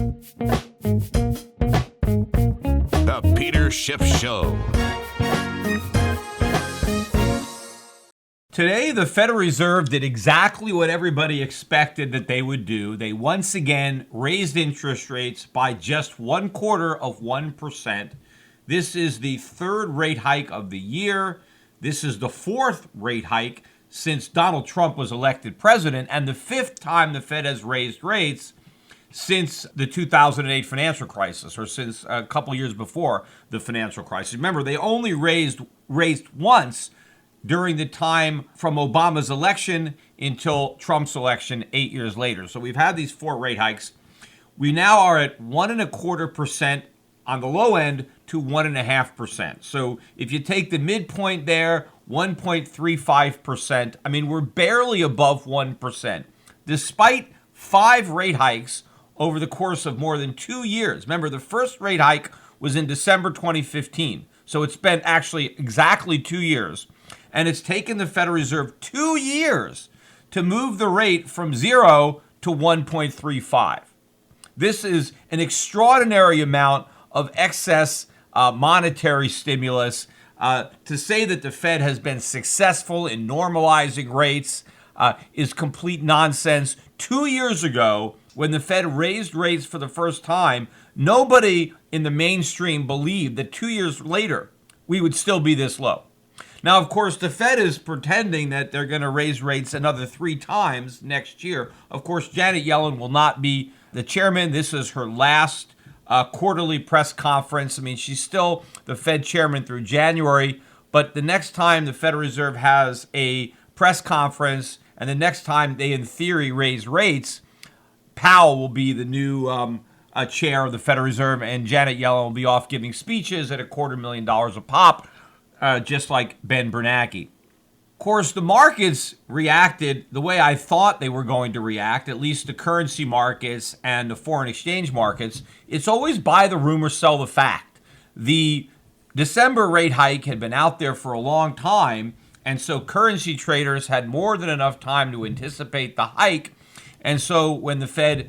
The Peter Schiff Show. Today, the Federal Reserve did exactly what everybody expected that they would do. They once again raised interest rates by just 0.25%. This is the third rate hike of the year. This is the fourth rate hike since Donald Trump was elected president, and the fifth time the Fed has raised rates since the 2008 financial crisis, or since a couple years before the financial crisis. Remember, they only raised once during the time from Obama's election until Trump's election 8 years later. So we've had these four rate hikes. We now are at 1.25% on the low end to 1.5%. So if you take the midpoint there, 1.35%, I mean, we're barely above 1%, despite 5 rate hikes over the course of more than 2 years. Remember, the first rate hike was in December 2015. So it's been actually exactly 2 years. And it's taken the Federal Reserve 2 years to move the rate from 0 to 1.35. This is an extraordinary amount of excess monetary stimulus. To say that the Fed has been successful in normalizing rates is complete nonsense. 2 years ago, when the Fed raised rates for the first time, nobody in the mainstream believed that 2 years later we would still be this low. Now, of course, the Fed is pretending that they're going to raise rates another 3 times next year. Of course, Janet Yellen will not be the chairman. This is her last quarterly press conference. I mean, she's still the Fed chairman through January, but the next time the Federal Reserve has a press conference and the next time they, in theory, raise rates, Powell will be the new chair of the Federal Reserve, and Janet Yellen will be off giving speeches at $250,000 a pop. Just like Ben Bernanke. Of course, the markets reacted the way I thought they were going to react, at least the currency markets and the foreign exchange markets. It's always buy the rumor, sell the fact. The December rate hike had been out there for a long time, and so currency traders had more than enough time to anticipate the hike. And so when the Fed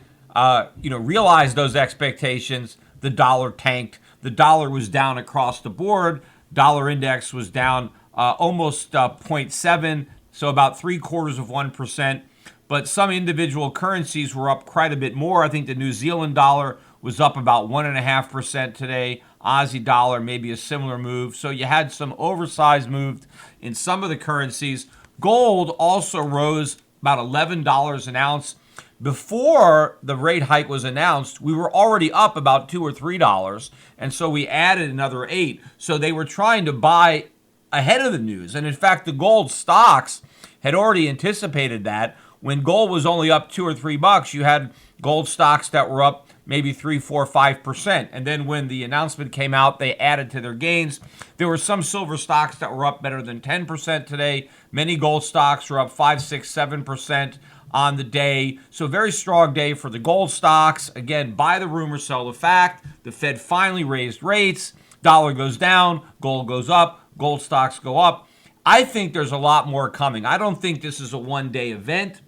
realized those expectations, the dollar tanked. The dollar was down across the board. Dollar index was down almost 0.7, so about 0.75%. But some individual currencies were up quite a bit more. I think the New Zealand dollar was up about 1.5% today. Aussie dollar, maybe a similar move. So you had some oversized moves in some of the currencies. Gold also rose about $11 an ounce. Before the rate hike was announced, we were already up about $2 or $3, and so we added another $8. So they were trying to buy ahead of the news. And in fact, the gold stocks had already anticipated that. When gold was only up $2 or $3, you had gold stocks that were up maybe 3, 4, 5%. And then when the announcement came out, they added to their gains. There were some silver stocks that were up better than 10% today. Many gold stocks were up 5, 6, 7% on the day. So very strong day for the gold stocks. Again, buy the rumor, sell the fact. The Fed finally raised rates. Dollar goes down, gold goes up, gold stocks go up. I think there's a lot more coming. I don't think this is a one-day event.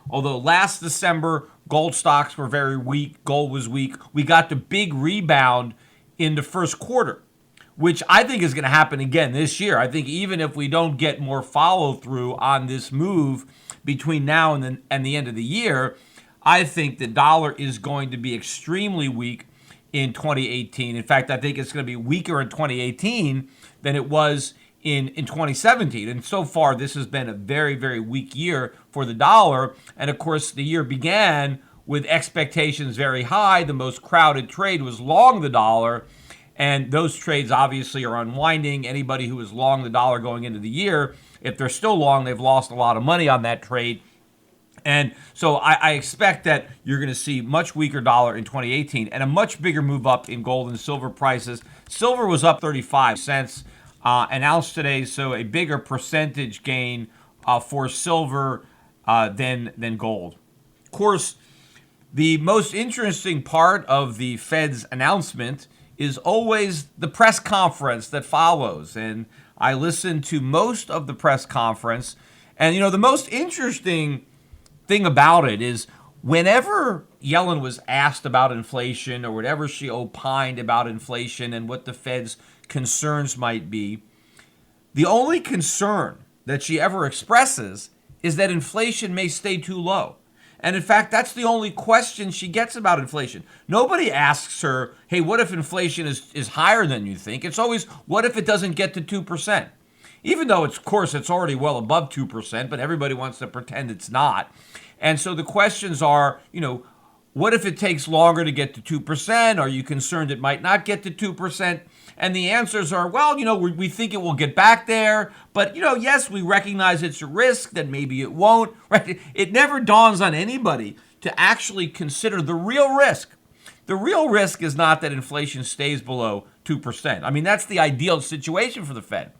Although last December, gold stocks were very weak, gold was weak. We got the big rebound in the first quarter, which I think is going to happen again this year. I think even if we don't get more follow-through on this move between now and the end of the year, I think the dollar is going to be extremely weak in 2018. In fact, I think it's going to be weaker in 2018 than it was in 2017. And so far, this has been a very, very weak year for the dollar. And of course, the year began with expectations very high. The most crowded trade was long the dollar. And those trades obviously are unwinding. Anybody who was long the dollar going into the year, if they're still long, they've lost a lot of money on that trade. And so I expect that you're going to see much weaker dollar in 2018 and a much bigger move up in gold and silver prices. Silver was up 35 cents an ounce today, so a bigger percentage gain for silver than gold. Of course, the most interesting part of the Fed's announcement is always the press conference that follows. And I listened to most of the press conference. And, the most interesting thing about it is Whenever Yellen was asked about inflation or whatever she opined about inflation and what the Fed's concerns might be, the only concern that she ever expresses is that inflation may stay too low. And in fact, that's the only question she gets about inflation. Nobody asks her, hey, what if inflation is higher than you think? It's always, what if it doesn't get to 2%? Even though, of course, it's already well above 2%, but everybody wants to pretend it's not. And so the questions are, what if it takes longer to get to 2%? Are you concerned it might not get to 2%? And the answers are, well, we think it will get back there. But, yes, we recognize it's a risk, that maybe it won't. Right? It never dawns on anybody to actually consider the real risk. The real risk is not that inflation stays below 2%. I mean, that's the ideal situation for the Fed.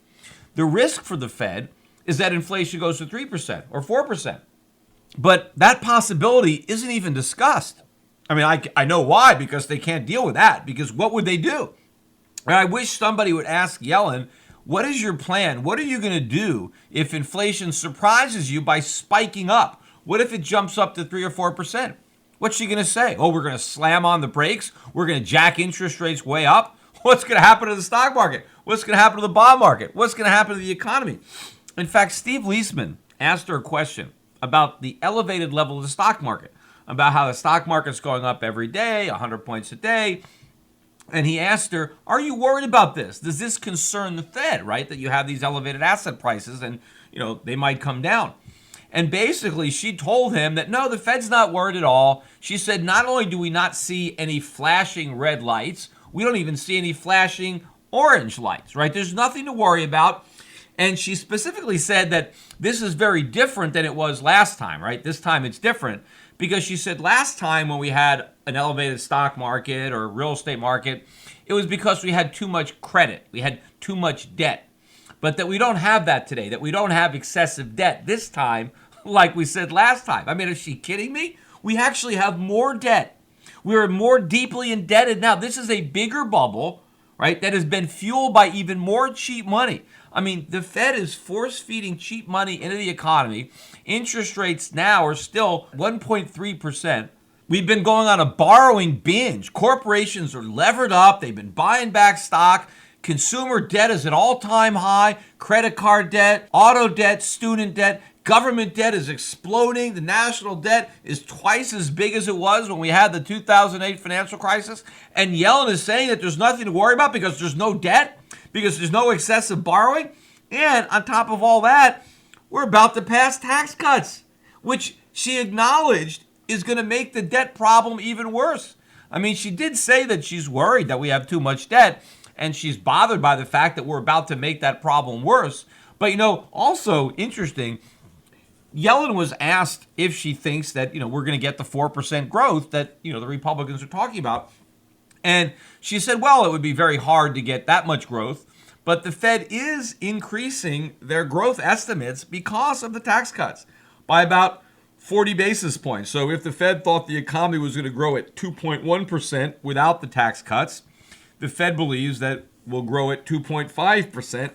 The risk for the Fed is that inflation goes to 3% or 4%. But that possibility isn't even discussed. I mean, I know why, because they can't deal with that. Because what would they do? And I wish somebody would ask Yellen, what is your plan? What are you going to do if inflation surprises you by spiking up? What if it jumps up to 3 or 4%? What's she going to say? Oh, we're going to slam on the brakes? We're going to jack interest rates way up? What's going to happen to the stock market? What's going to happen to the bond market? What's going to happen to the economy? In fact, Steve Leisman asked her a question about the elevated level of the stock market, about how the stock market's going up every day, 100 points a day. And he asked her, are you worried about this? Does this concern the Fed, right? That you have these elevated asset prices and, they might come down. And basically, she told him that, no, the Fed's not worried at all. She said, not only do we not see any flashing red lights, we don't even see any flashing orange lights, right? There's nothing to worry about. And she specifically said that this is very different than it was last time, right? This time it's different because she said last time when we had an elevated stock market or real estate market, it was because we had too much credit. We had too much debt. But that we don't have that today, that we don't have excessive debt this time, like we said last time. I mean, is she kidding me? We actually have more debt. We're more deeply indebted now. This is a bigger bubble, right, that has been fueled by even more cheap money. I mean, the Fed is force-feeding cheap money into the economy. Interest rates now are still 1.3%. We've been going on a borrowing binge. Corporations are levered up. They've been buying back stock. Consumer debt is at all-time high. Credit card debt, auto debt, student debt. Government debt is exploding. The national debt is twice as big as it was when we had the 2008 financial crisis. And Yellen is saying that there's nothing to worry about because there's no debt, because there's no excessive borrowing. And on top of all that, we're about to pass tax cuts, which she acknowledged is going to make the debt problem even worse. I mean, she did say that she's worried that we have too much debt, and she's bothered by the fact that we're about to make that problem worse. But, also interesting, Yellen was asked if she thinks that, we're going to get the 4% growth that, the Republicans are talking about. And she said, well, it would be very hard to get that much growth. But the Fed is increasing their growth estimates because of the tax cuts by about 40 basis points. So if the Fed thought the economy was going to grow at 2.1% without the tax cuts, the Fed believes that will grow at 2.5%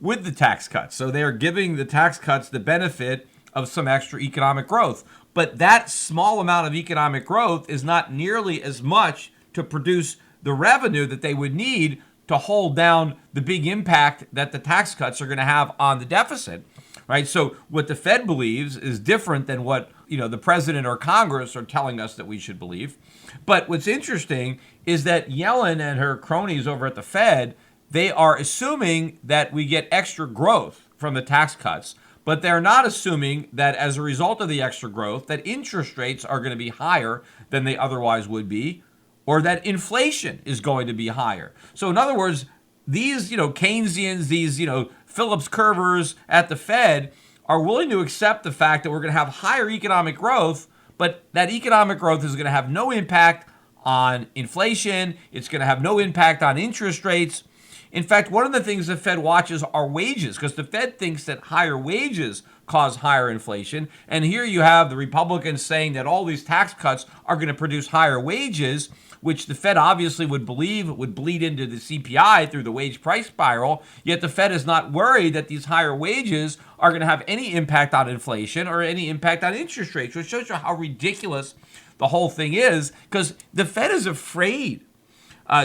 with the tax cuts. So they are giving the tax cuts the benefit of some extra economic growth. But that small amount of economic growth is not nearly as much to produce the revenue that they would need to hold down the big impact that the tax cuts are going to have on the deficit, right? So what the Fed believes is different than what, the president or Congress are telling us that we should believe. But what's interesting is that Yellen and her cronies over at the Fed, they are assuming that we get extra growth from the tax cuts, but they're not assuming that as a result of the extra growth, that interest rates are going to be higher than they otherwise would be, or that inflation is going to be higher. So in other words, these, Keynesians, these, Phillips curvers at the Fed are willing to accept the fact that we're going to have higher economic growth, but that economic growth is going to have no impact on inflation. It's going to have no impact on interest rates. In fact, one of the things the Fed watches are wages, because the Fed thinks that higher wages cause higher inflation. And here you have the Republicans saying that all these tax cuts are going to produce higher wages, which the Fed obviously would believe would bleed into the CPI through the wage price spiral. Yet the Fed is not worried that these higher wages are going to have any impact on inflation or any impact on interest rates, which shows you how ridiculous the whole thing is, because the Fed is afraid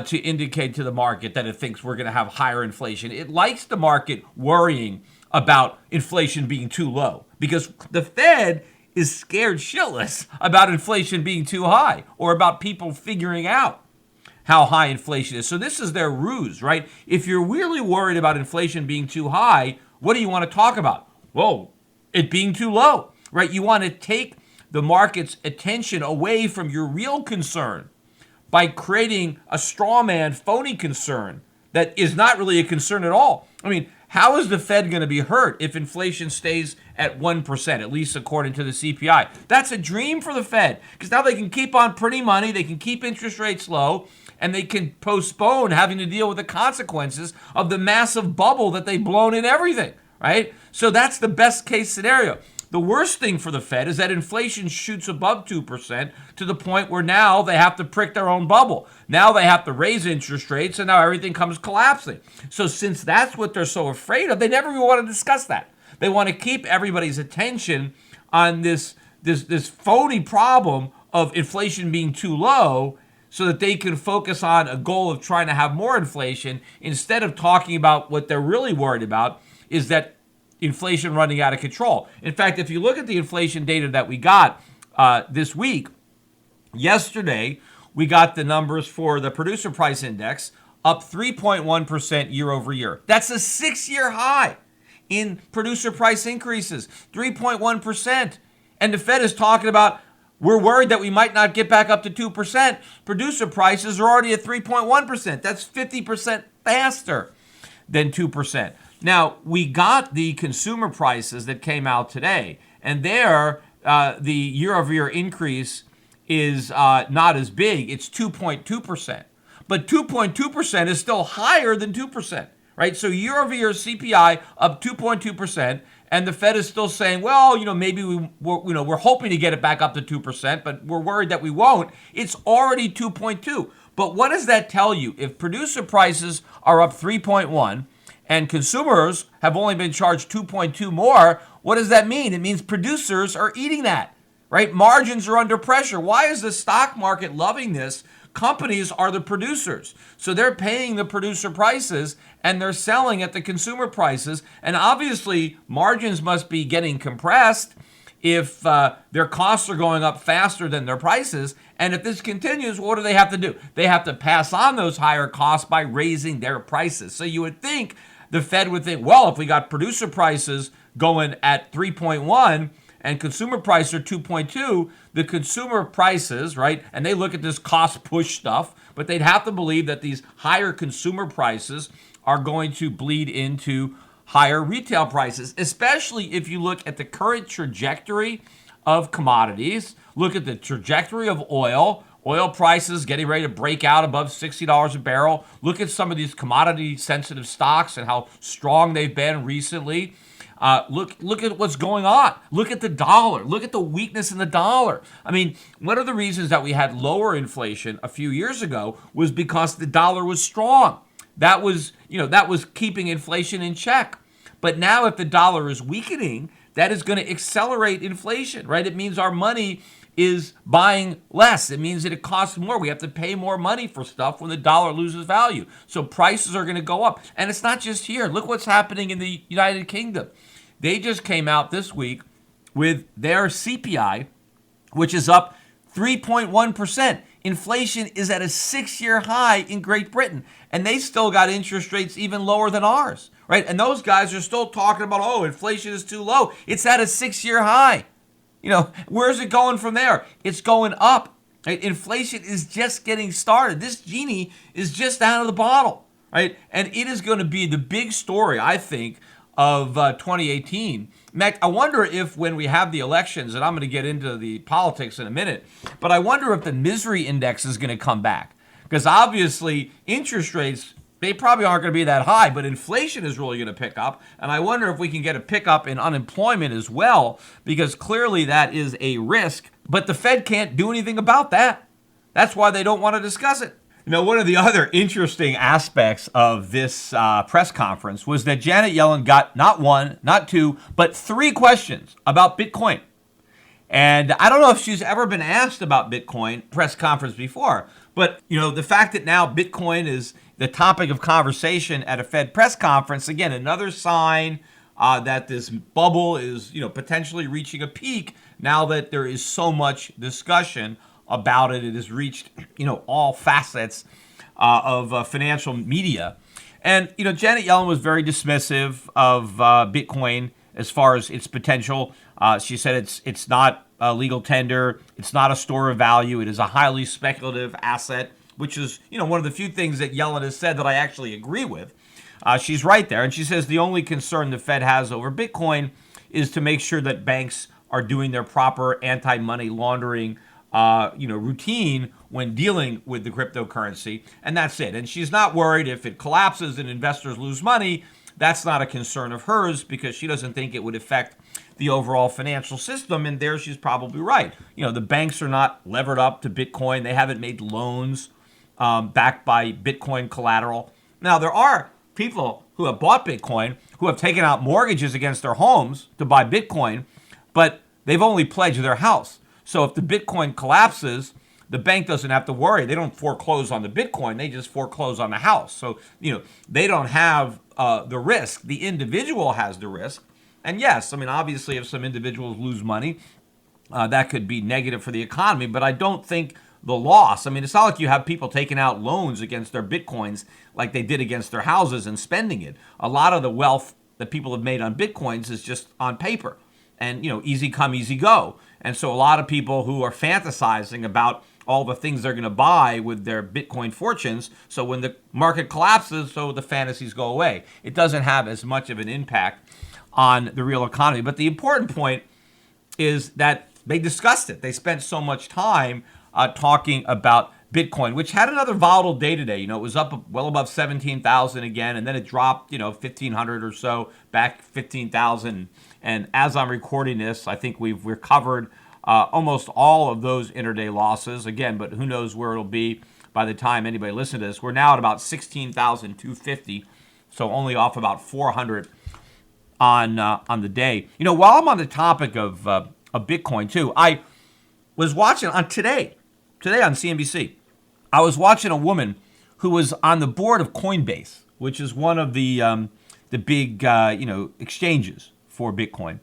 to indicate to the market that it thinks we're going to have higher inflation. It likes the market worrying about inflation being too low because the Fed is scared shitless about inflation being too high or about people figuring out how high inflation is. So this is their ruse, right? If you're really worried about inflation being too high, what do you want to talk about? Well, it being too low, right? You want to take the market's attention away from your real concern by creating a straw man, phony concern that is not really a concern at all. I mean, how is the Fed going to be hurt if inflation stays at 1%, at least according to the CPI? That's a dream for the Fed because now they can keep on printing money, they can keep interest rates low, and they can postpone having to deal with the consequences of the massive bubble that they've blown in everything, right? So that's the best case scenario. The worst thing for the Fed is that inflation shoots above 2% to the point where now they have to prick their own bubble. Now they have to raise interest rates, and now everything comes collapsing. So since that's what they're so afraid of, they never even want to discuss that. They want to keep everybody's attention on this phony problem of inflation being too low so that they can focus on a goal of trying to have more inflation instead of talking about what they're really worried about is that inflation running out of control. In fact, if you look at the inflation data that we got this week, yesterday we got the numbers for the producer price index up 3.1% year over year. That's a 6-year high in producer price increases, 3.1%. And the Fed is talking about we're worried that we might not get back up to 2%. Producer prices are already at 3.1%. That's 50% faster than 2%. Now, we got the consumer prices that came out today, and there the year-over-year increase is not as big. It's 2.2%. But 2.2% is still higher than 2%, right? So year-over-year CPI up 2.2%, and the Fed is still saying, well, maybe we're hoping to get it back up to 2%, but we're worried that we won't. It's already 2.2. But what does that tell you? If producer prices are up 3.1, and consumers have only been charged 2.2 more, what does that mean? It means producers are eating that, right? Margins are under pressure. Why is the stock market loving this? Companies are the producers. So they're paying the producer prices and they're selling at the consumer prices. And obviously, margins must be getting compressed if their costs are going up faster than their prices. And if this continues, what do they have to do? They have to pass on those higher costs by raising their prices. So you would think the Fed would think, well, if we got producer prices going at 3.1 and consumer prices are 2.2, the consumer prices, right, and they look at this cost push stuff, but they'd have to believe that these higher consumer prices are going to bleed into higher retail prices, especially if you look at the current trajectory of commodities, look at the trajectory of oil prices getting ready to break out above $60 a barrel. Look at some of these commodity-sensitive stocks and how strong they've been recently. Look at what's going on. Look at the dollar. Look at the weakness in the dollar. I mean, one of the reasons that we had lower inflation a few years ago was because the dollar was strong. That was keeping inflation in check. But now if the dollar is weakening, that is going to accelerate inflation, right? It means our money is buying less. It means that it costs more. We have to pay more money for stuff when the dollar loses value. So prices are going to go up. And it's not just here. Look what's happening in the United Kingdom. They just came out this week with their CPI, which is up 3.1%. Inflation is at a 6-year high in Great Britain, and they still got interest rates even lower than ours, right? And those guys are still talking about, oh, inflation is too low. It's at a 6-year high. Where's it going from there? It's going up. Right? Inflation is just getting started. This genie is just out of the bottle, right? And it is going to be the big story, I think, of 2018. Mac, I wonder if when we have the elections, and I'm going to get into the politics in a minute, but I wonder if the misery index is going to come back. Because obviously, interest rates, they probably aren't going to be that high, but inflation is really going to pick up. And I wonder if we can get a pickup in unemployment as well, because clearly that is a risk. But the Fed can't do anything about that. That's why they don't want to discuss it. One of the other interesting aspects of this press conference was that Janet Yellen got not one, not two, but 3 questions about Bitcoin. And I don't know if she's ever been asked about Bitcoin press conference before, but the fact that now Bitcoin is the topic of conversation at a Fed press conference, again, another sign that this bubble is potentially reaching a peak now that there is so much discussion about it. It has reached all facets of financial media. And Janet Yellen was very dismissive of Bitcoin as far as its potential. She said it's not a legal tender, it's not a store of value, it is a highly speculative asset, which is one of the few things that Yellen has said that I actually agree with. She's right there, and she says the only concern the Fed has over Bitcoin is to make sure that banks are doing their proper anti-money laundering routine when dealing with the cryptocurrency, and that's it. And she's not worried if it collapses and investors lose money. That's not a concern of hers because she doesn't think it would affect the overall financial system. And there she's probably right. The banks are not levered up to Bitcoin. They haven't made loans backed by Bitcoin collateral. Now, there are people who have bought Bitcoin who have taken out mortgages against their homes to buy Bitcoin, but they've only pledged their house. So if the Bitcoin collapses, the bank doesn't have to worry. They don't foreclose on the Bitcoin. They just foreclose on the house. So, they don't have the risk. The individual has the risk. And yes, obviously, if some individuals lose money, that could be negative for the economy. But I don't think the loss, it's not like you have people taking out loans against their Bitcoins like they did against their houses and spending it. A lot of the wealth that people have made on Bitcoins is just on paper. And, easy come, easy go. And so a lot of people who are fantasizing about all the things they're going to buy with their Bitcoin fortunes, so when the market collapses, so the fantasies go away. It doesn't have as much of an impact on the real economy. But the important point is that they discussed it. They spent so much time talking about Bitcoin, which had another volatile day today. It was up well above 17,000 again, and then it dropped, 1,500 or so, back 15,000. And as I'm recording this, I think we've recovered almost all of those intraday losses. Again, but who knows where it'll be by the time anybody listens to this. We're now at about 16,250, so only off about 400 on the day. While I'm on the topic of Bitcoin too, I was watching on today on CNBC. I was watching a woman who was on the board of Coinbase, which is one of the big exchanges for Bitcoin,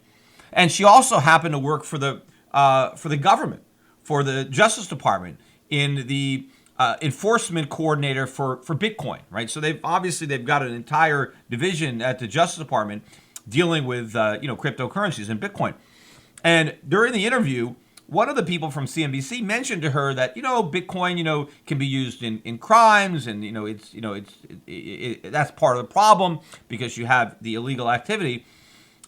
and she also happened to work for the government, for the Justice Department in the enforcement coordinator for Bitcoin, right? So they've got an entire division at the Justice Department dealing with cryptocurrencies and Bitcoin. And during the interview, one of the people from CNBC mentioned to her that Bitcoin can be used in crimes, and that's part of the problem because you have the illegal activity.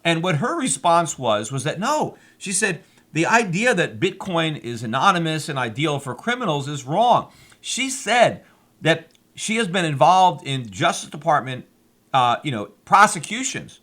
And what her response was that no, she said the idea that Bitcoin is anonymous and ideal for criminals is wrong. She said that she has been involved in Justice Department prosecutions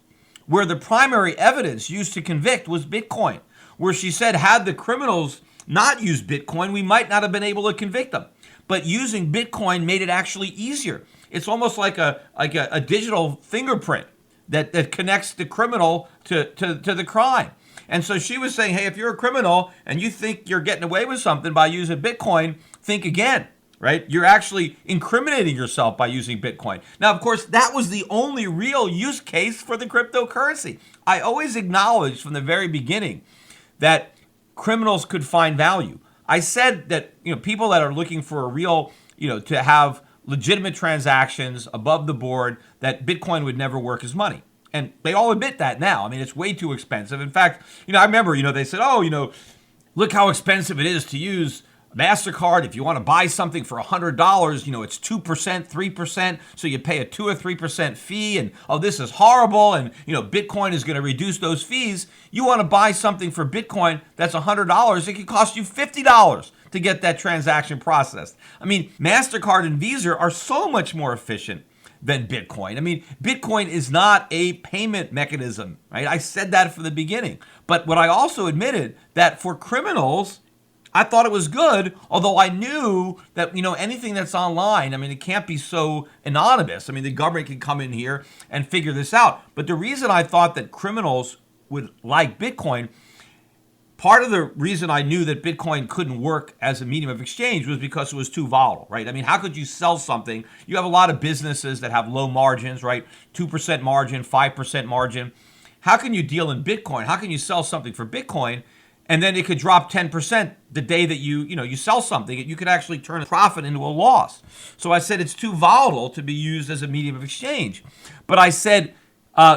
where the primary evidence used to convict was Bitcoin, where she said had the criminals not used Bitcoin, we might not have been able to convict them. But using Bitcoin made it actually easier. It's almost like a digital fingerprint that connects the criminal to the crime. And so she was saying, hey, if you're a criminal and you think you're getting away with something by using Bitcoin, think again, right? You're actually incriminating yourself by using Bitcoin. Now, of course, that was the only real use case for the cryptocurrency. I always acknowledged from the very beginning that criminals could find value. I said that people that are looking for a real, to have legitimate transactions above the board, that Bitcoin would never work as money. And they all admit that now. It's way too expensive. In fact, I remember, they said, look how expensive it is to use MasterCard. If you want to buy something for $100, it's 2%, 3%. So you pay a 2 or 3% fee. And, this is horrible. And, Bitcoin is going to reduce those fees. You want to buy something for Bitcoin that's $100. It could cost you $50 to get that transaction processed. MasterCard and Visa are so much more efficient than Bitcoin. Bitcoin is not a payment mechanism, right? I said that from the beginning. But what I also admitted that for criminals, I thought it was good, although I knew that, anything that's online, it can't be so anonymous. The government can come in here and figure this out. But the reason I thought that criminals would like Bitcoin, part of the reason I knew that Bitcoin couldn't work as a medium of exchange was because it was too volatile, right? I mean, how could you sell something? You have a lot of businesses that have low margins, right? 2% margin, 5% margin. How can you deal in Bitcoin? How can you sell something for Bitcoin and then it could drop 10% the day that you sell something? You could actually turn a profit into a loss. So I said it's too volatile to be used as a medium of exchange. But I said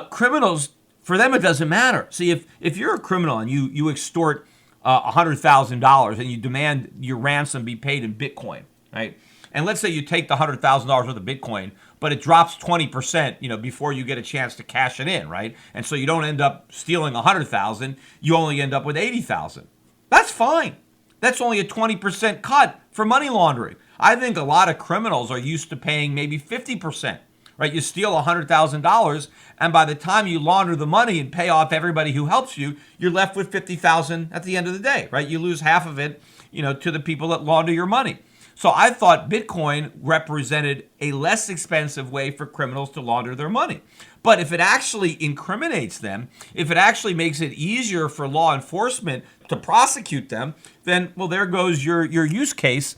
criminals, for them, it doesn't matter. See, if you're a criminal and you extort $100,000 and you demand your ransom be paid in Bitcoin, right? And let's say you take the $100,000 worth of Bitcoin, but it drops 20%, before you get a chance to cash it in, right? And so you don't end up stealing 100,000, you only end up with 80,000. That's fine. That's only a 20% cut for money laundering. I think a lot of criminals are used to paying maybe 50%. Right, you steal $100,000, and by the time you launder the money and pay off everybody who helps you, you're left with $50,000 at the end of the day. Right, you lose half of it, to the people that launder your money. So I thought Bitcoin represented a less expensive way for criminals to launder their money. But if it actually incriminates them, if it actually makes it easier for law enforcement to prosecute them, then well, there goes your use case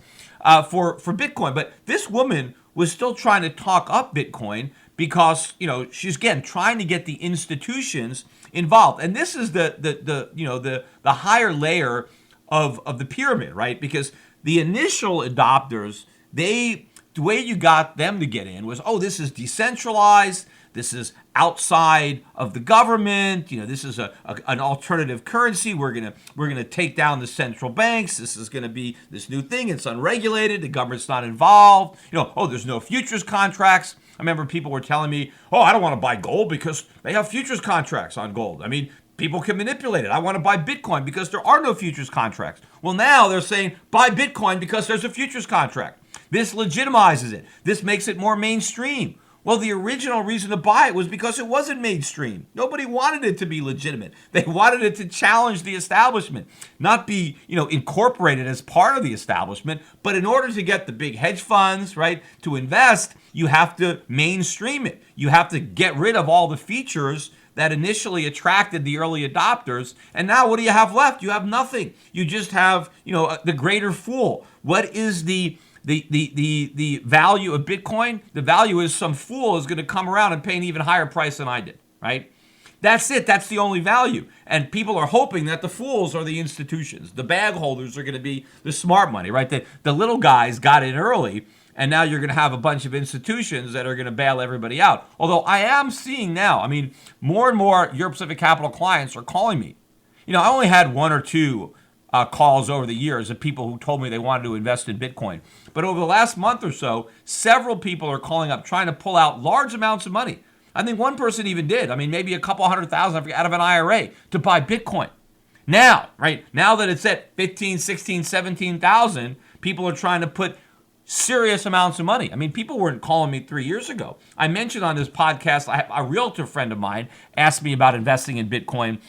for Bitcoin. But this woman was still trying to talk up Bitcoin because, she's again trying to get the institutions involved. And this is the higher layer of the pyramid, right? Because the initial adopters, the way you got them to get in was, this is decentralized, this is outside of the government, this is an alternative currency. We're gonna take down the central banks. This is gonna be this new thing. It's unregulated. The government's not involved. There's no futures contracts. I remember people were telling me, I don't want to buy gold because they have futures contracts on gold. I mean, people can manipulate it. I want to buy Bitcoin because there are no futures contracts. Well, now they're saying buy Bitcoin because there's a futures contract. This legitimizes it. This makes it more mainstream. Well, the original reason to buy it was because it wasn't mainstream. Nobody wanted it to be legitimate. They wanted it to challenge the establishment, not be, incorporated as part of the establishment. But in order to get the big hedge funds, right, to invest, you have to mainstream it. You have to get rid of all the features that initially attracted the early adopters. And now what do you have left? You have nothing. You just have, the greater fool. What is the value of Bitcoin? The value is some fool is going to come around and pay an even higher price than I did, right? That's it. That's the only value. And people are hoping that the fools are the institutions. The bag holders are going to be the smart money, right? The little guys got in early, and now you're going to have a bunch of institutions that are going to bail everybody out. Although I am seeing now, more and more Europe Pacific Capital clients are calling me. I only had one or two calls over the years of people who told me they wanted to invest in Bitcoin. But over the last month or so, several people are calling up trying to pull out large amounts of money. I think one person even did. Maybe a couple $100,000 out of an IRA to buy Bitcoin. Now, right, now that it's at 15, 16, 17,000, people are trying to put serious amounts of money. People weren't calling me 3 years ago. I mentioned on this podcast, a realtor friend of mine asked me about investing in Bitcoin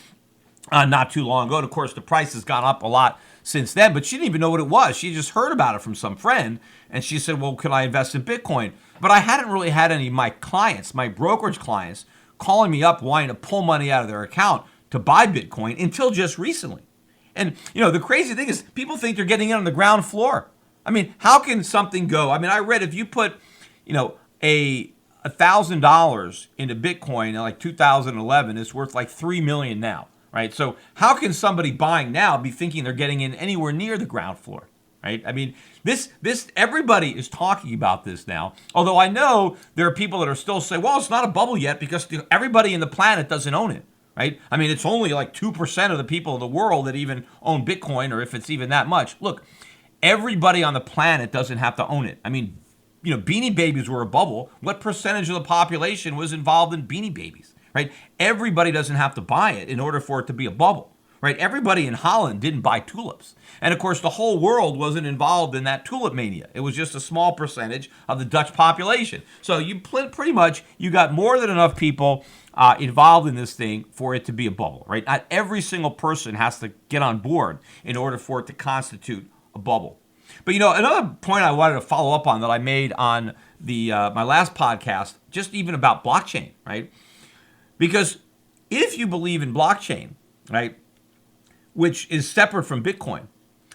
not too long ago. And of course, the price has gone up a lot since then, but she didn't even know what it was. She just heard about it from some friend, and she said, well, could I invest in Bitcoin? But I hadn't really had any of my clients, my brokerage clients, calling me up wanting to pull money out of their account to buy Bitcoin until just recently. And, the crazy thing is people think they're getting in on the ground floor. How can something go? I read if you put, $1,000 into Bitcoin in like 2011, it's worth like $3 million now. Right, so how can somebody buying now be thinking they're getting in anywhere near the ground floor? Right, this everybody is talking about this now. Although I know there are people that are still saying, well, it's not a bubble yet because everybody in the planet doesn't own it. Right, it's only like 2% of the people in the world that even own Bitcoin, or if it's even that much. Look, everybody on the planet doesn't have to own it. Beanie Babies were a bubble. What percentage of the population was involved in Beanie Babies? Right? Everybody doesn't have to buy it in order for it to be a bubble. Right? Everybody in Holland didn't buy tulips. And of course, the whole world wasn't involved in that tulip mania. It was just a small percentage of the Dutch population. So you pretty much, you got more than enough people involved in this thing for it to be a bubble. Right? Not every single person has to get on board in order for it to constitute a bubble. But another point I wanted to follow up on that I made on the my last podcast, just even about blockchain, right? Because if you believe in blockchain, right, which is separate from Bitcoin.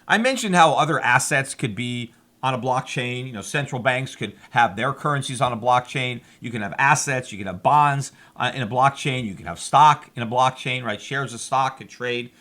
I mentioned how other assets could be on a blockchain. Central banks could have their currencies on a blockchain. You can have assets, you can have bonds in a blockchain, you can have stock in a blockchain, right? Shares of stock could trade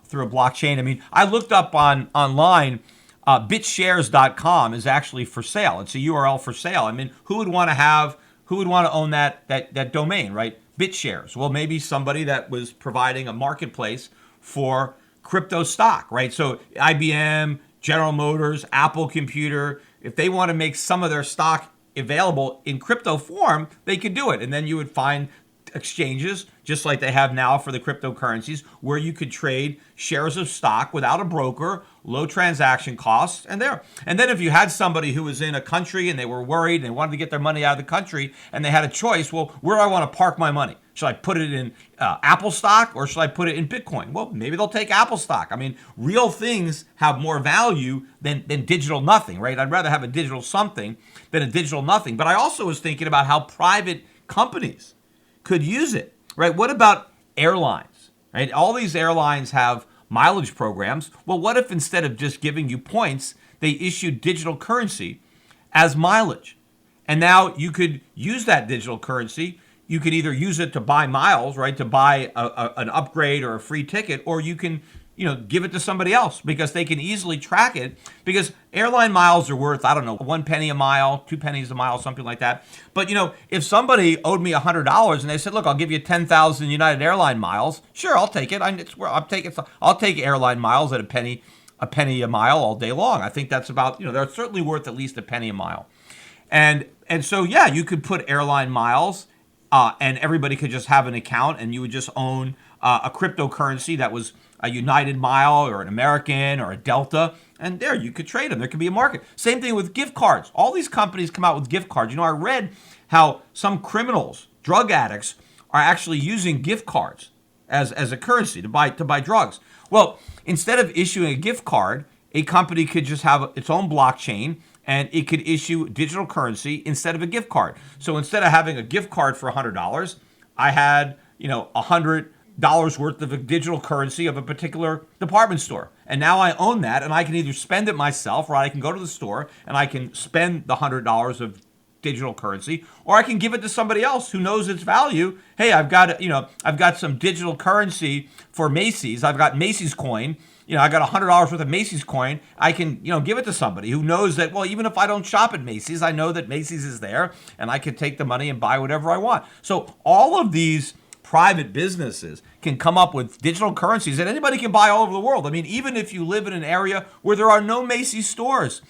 through a blockchain. I mean, I looked up online. Bitshares.com is actually for sale. It's a URL for sale. I mean, who would want to own that domain, right? BitShares. Well, maybe somebody that was providing a marketplace for crypto stock, right? So IBM, General Motors, Apple Computer, if they want to make some of their stock available in crypto form, they could do it. And then you would find exchanges, just like they have now for the cryptocurrencies, where you could trade shares of stock without a broker, low transaction costs, and there. And then if you had somebody who was in a country and they were worried and they wanted to get their money out of the country and they had a choice, well, where do I want to park my money? Should I put it in Apple stock or should I put it in Bitcoin? Well, maybe they'll take Apple stock. I mean, real things have more value than digital nothing, right? I'd rather have a digital something than a digital nothing. But I also was thinking about how private companies could use it, right? What about airlines, right? All these airlines have mileage programs. Well, what if instead of just giving you points, they issued digital currency as mileage? And now you could use that digital currency. You could either use it to buy miles, right? To buy an upgrade or a free ticket, or you can, give it to somebody else because they can easily track it because airline miles are worth, I don't know, 1 penny a mile, 2 pennies a mile, something like that. But, if somebody owed me $100 and they said, look, I'll give you 10,000 United Airline miles, sure, I'll take it. I'll take airline miles at a penny a mile all day long. I think that's about, they're certainly worth at least a penny a mile. And so, yeah, you could put airline miles and everybody could just have an account and you would just own a cryptocurrency that was a United Mile or an American or a Delta, and there you could trade them. There could be a market. Same thing with gift cards. All these companies come out with gift cards. I read how some criminals, drug addicts, are actually using gift cards as a currency to buy drugs. Well, instead of issuing a gift card, a company could just have its own blockchain and it could issue digital currency instead of a gift card. So instead of having a gift card for $100, I had, $100 worth of a digital currency of a particular department store. And now I own that and I can either spend it myself or I can go to the store and I can spend the $100 of digital currency, or I can give it to somebody else who knows its value. Hey, I've got some digital currency for Macy's. I've got Macy's coin. I got $100 worth of Macy's coin. I can, give it to somebody who knows that, well, even if I don't shop at Macy's, I know that Macy's is there and I can take the money and buy whatever I want. So all of these private businesses can come up with digital currencies that anybody can buy all over the world. I mean, even if you live in an area where there are no Macy's stores,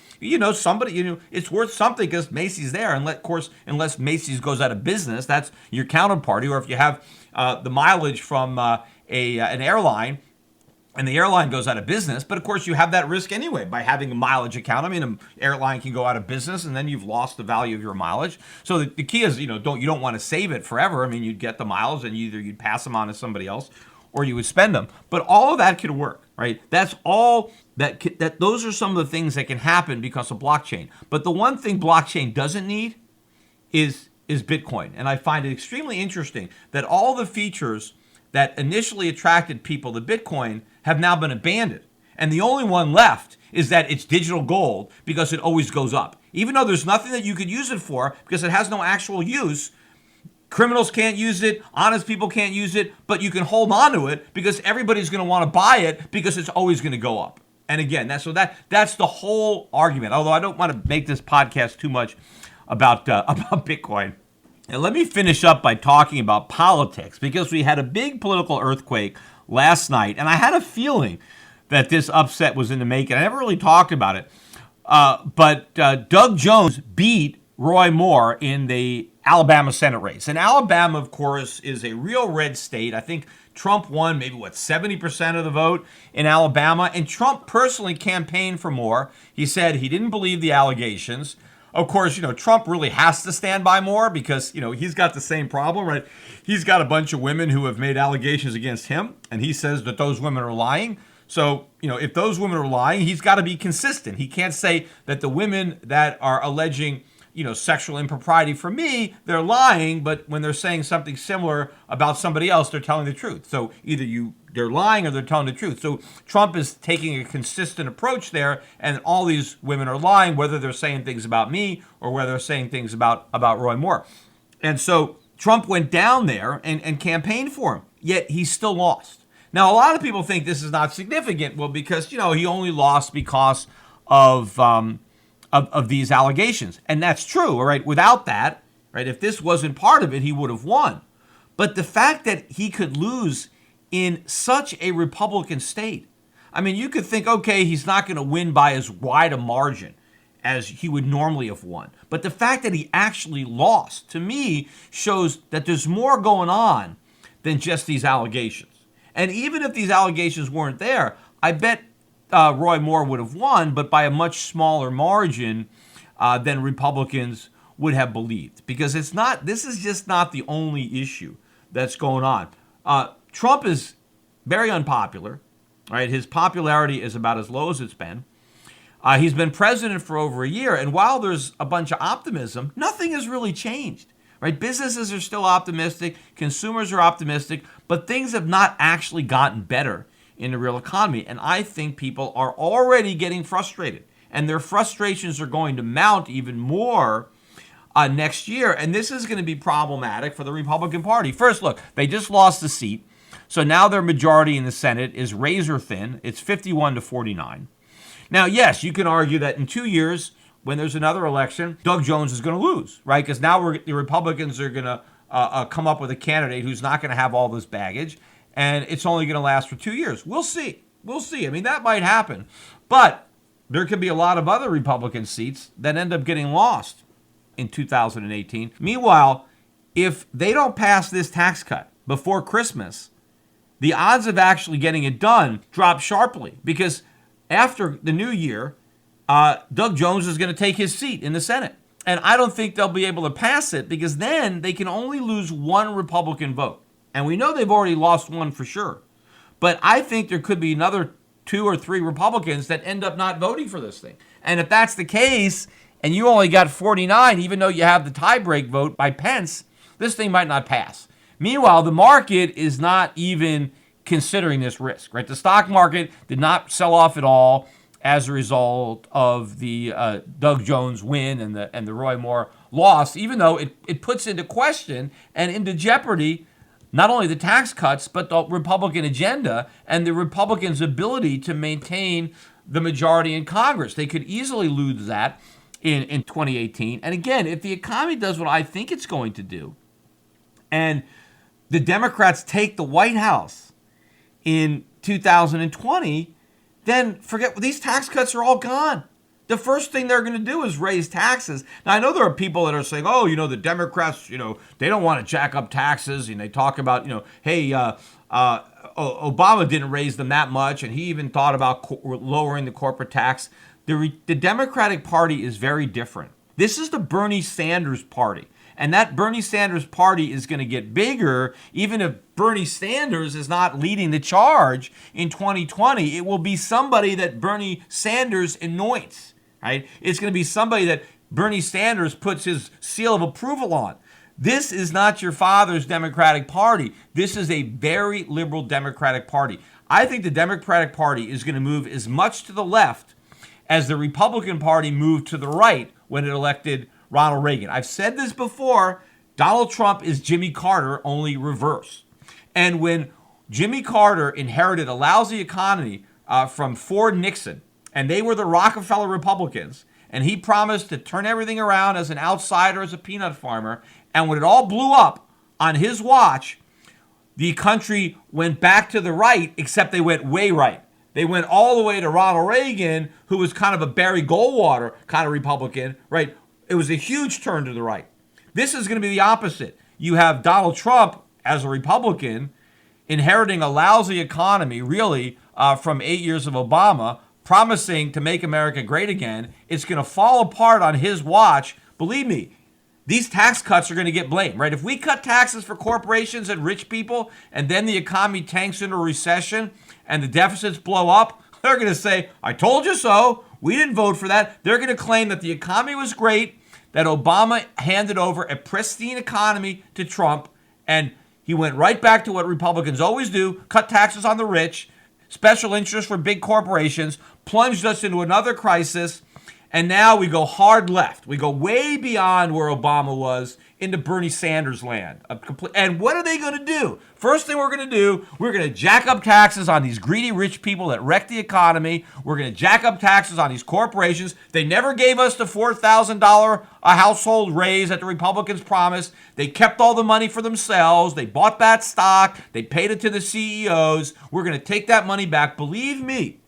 somebody, it's worth something because Macy's there. And of course, unless Macy's goes out of business, that's your counterparty. Or if you have the mileage from an airline, and the airline goes out of business, but of course you have that risk anyway by having a mileage account. I mean, an airline can go out of business and then you've lost the value of your mileage. So the key is, you don't want to save it forever. I mean, you'd get the miles and you'd pass them on to somebody else or you would spend them. But all of that could work, right? That's all that those are some of the things that can happen because of blockchain. But the one thing blockchain doesn't need is Bitcoin. And I find it extremely interesting that all the features that initially attracted people to Bitcoin have now been abandoned. And the only one left is that it's digital gold because it always goes up. Even though there's nothing that you could use it for because it has no actual use, criminals can't use it, honest people can't use it, but you can hold on to it because everybody's going to want to buy it because it's always going to go up. And again, that's the whole argument. Although I don't want to make this podcast too much about Bitcoin. And let me finish up by talking about politics because we had a big political earthquake last night, and I had a feeling that this upset was in the making. I never really talked about it, but Doug Jones beat Roy Moore in the Alabama Senate race. And Alabama, of course, is a real red state. I think Trump won maybe, 70% of the vote in Alabama, and Trump personally campaigned for Moore. He said he didn't believe the allegations. Of course, Trump really has to stand by Moore because, he's got the same problem, right? He's got a bunch of women who have made allegations against him, and he says that those women are lying. So, if those women are lying, he's got to be consistent. He can't say that the women that are alleging, sexual impropriety for me, they're lying, but when they're saying something similar about somebody else, they're telling the truth. So either you they're lying or they're telling the truth. So Trump is taking a consistent approach there, and all these women are lying, whether they're saying things about me or whether they're saying things about Roy Moore. And so Trump went down there and campaigned for him, yet he still lost. Now, a lot of people think this is not significant. Well, because, he only lost because of these allegations. And that's true, all right? Without that, right, if this wasn't part of it, he would have won. But the fact that he could lose in such a Republican state, I mean, you could think, okay, he's not going to win by as wide a margin as he would normally have won. But the fact that he actually lost, to me, shows that there's more going on than just these allegations. And even if these allegations weren't there, I bet Roy Moore would have won, but by a much smaller margin than Republicans would have believed. Because this is just not the only issue that's going on. Trump is very unpopular, right? His popularity is about as low as it's been. He's been president for over a year, and while there's a bunch of optimism, nothing has really changed, right? Businesses are still optimistic, consumers are optimistic, but things have not actually gotten better in the real economy. And I think people are already getting frustrated, and their frustrations are going to mount even more next year. And this is going to be problematic for the Republican Party. First, look, they just lost the seat. So now their majority in the Senate is razor thin. It's 51-49. Now, yes, you can argue that in 2 years, when there's another election, Doug Jones is going to lose, right? Because now the Republicans are going to come up with a candidate who's not going to have all this baggage, and it's only going to last for 2 years. We'll see. We'll see. I mean, that might happen. But there could be a lot of other Republican seats that end up getting lost in 2018. Meanwhile, if they don't pass this tax cut before Christmas, the odds of actually getting it done drop sharply, because after the new year, Doug Jones is going to take his seat in the Senate. And I don't think they'll be able to pass it, because then they can only lose one Republican vote. And we know they've already lost one for sure. But I think there could be another 2 or 3 Republicans that end up not voting for this thing. And if that's the case, and you only got 49, even though you have the tie-break vote by Pence, this thing might not pass. Meanwhile, the market is not even considering this risk, right? The stock market did not sell off at all as a result of the Doug Jones win and the Roy Moore loss, even though it puts into question and into jeopardy not only the tax cuts, but the Republican agenda and the Republicans' ability to maintain the majority in Congress. They could easily lose that in 2018. And again, if the economy does what I think it's going to do, and the Democrats take the White House in 2020, then forget, these tax cuts are all gone. The first thing they're going to do is raise taxes. Now, I know there are people that are saying, oh, the Democrats, they don't want to jack up taxes. And they talk about, hey, Obama didn't raise them that much. And he even thought about lowering the corporate tax. The Democratic Party is very different. This is the Bernie Sanders party. And that Bernie Sanders party is going to get bigger. Even if Bernie Sanders is not leading the charge in 2020, it will be somebody that Bernie Sanders anoints, right? It's going to be somebody that Bernie Sanders puts his seal of approval on. This is not your father's Democratic Party. This is a very liberal Democratic Party. I think the Democratic Party is going to move as much to the left as the Republican Party moved to the right when it elected Ronald Reagan. I've said this before. Donald Trump is Jimmy Carter, only reverse. And when Jimmy Carter inherited a lousy economy from Ford Nixon, and they were the Rockefeller Republicans, and he promised to turn everything around as an outsider, as a peanut farmer, and when it all blew up on his watch, the country went back to the right, except they went way right. They went all the way to Ronald Reagan, who was kind of a Barry Goldwater kind of Republican, right? It was a huge turn to the right. This is going to be the opposite. You have Donald Trump as a Republican inheriting a lousy economy, really, from 8 years of Obama, promising to make America great again. It's going to fall apart on his watch. Believe me, these tax cuts are going to get blamed, right? If we cut taxes for corporations and rich people, and then the economy tanks into a recession and the deficits blow up, they're going to say, I told you so. We didn't vote for that. They're going to claim that the economy was great, that Obama handed over a pristine economy to Trump, and He went right back to what Republicans always do, cut taxes on the rich, special interest for big corporations, plunged us into another crisis, and now we go hard left. We go way beyond where Obama was into Bernie Sanders land. And what are they going to do? First thing we're going to do, we're going to jack up taxes on these greedy rich people that wreck the economy. We're going to jack up taxes on these corporations. They never gave us the $4,000 a household raise that the Republicans promised. They kept all the money for themselves. They bought that stock. They paid it to the CEOs. We're going to take that money back. Believe me,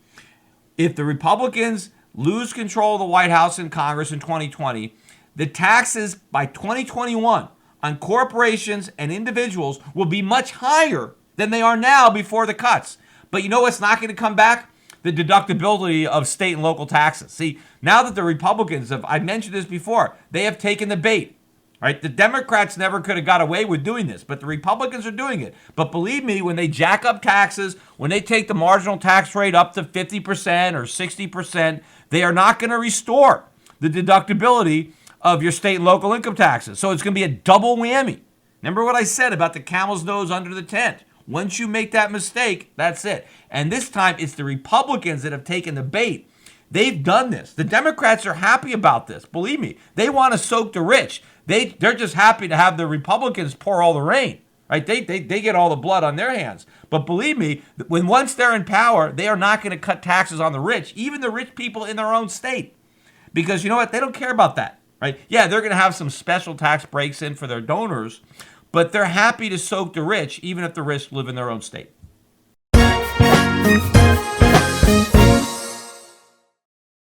if the Republicans lose control of the White House and Congress in 2020, the taxes by 2021 on corporations and individuals will be much higher than they are now before the cuts. But you know what's not going to come back? The deductibility of state and local taxes. See, now that the Republicans have, I mentioned this before, they have taken the bait. Right? The Democrats never could have got away with doing this, but the Republicans are doing it. But believe me, when they jack up taxes, when they take the marginal tax rate up to 50% or 60%, they are not going to restore the deductibility of your state and local income taxes. So it's going to be a double whammy. Remember what I said about the camel's nose under the tent. Once you make that mistake, that's it. And this time, it's the Republicans that have taken the bait. They've done this. The Democrats are happy about this. Believe me, they want to soak the rich. They're just happy to have the Republicans pour all the rain. Right? They get all the blood on their hands. But believe me, once they're in power, they are not going to cut taxes on the rich, even the rich people in their own state. Because you know what? They don't care about that. Right? Yeah, they're going to have some special tax breaks in for their donors, but they're happy to soak the rich, even if the rich live in their own state.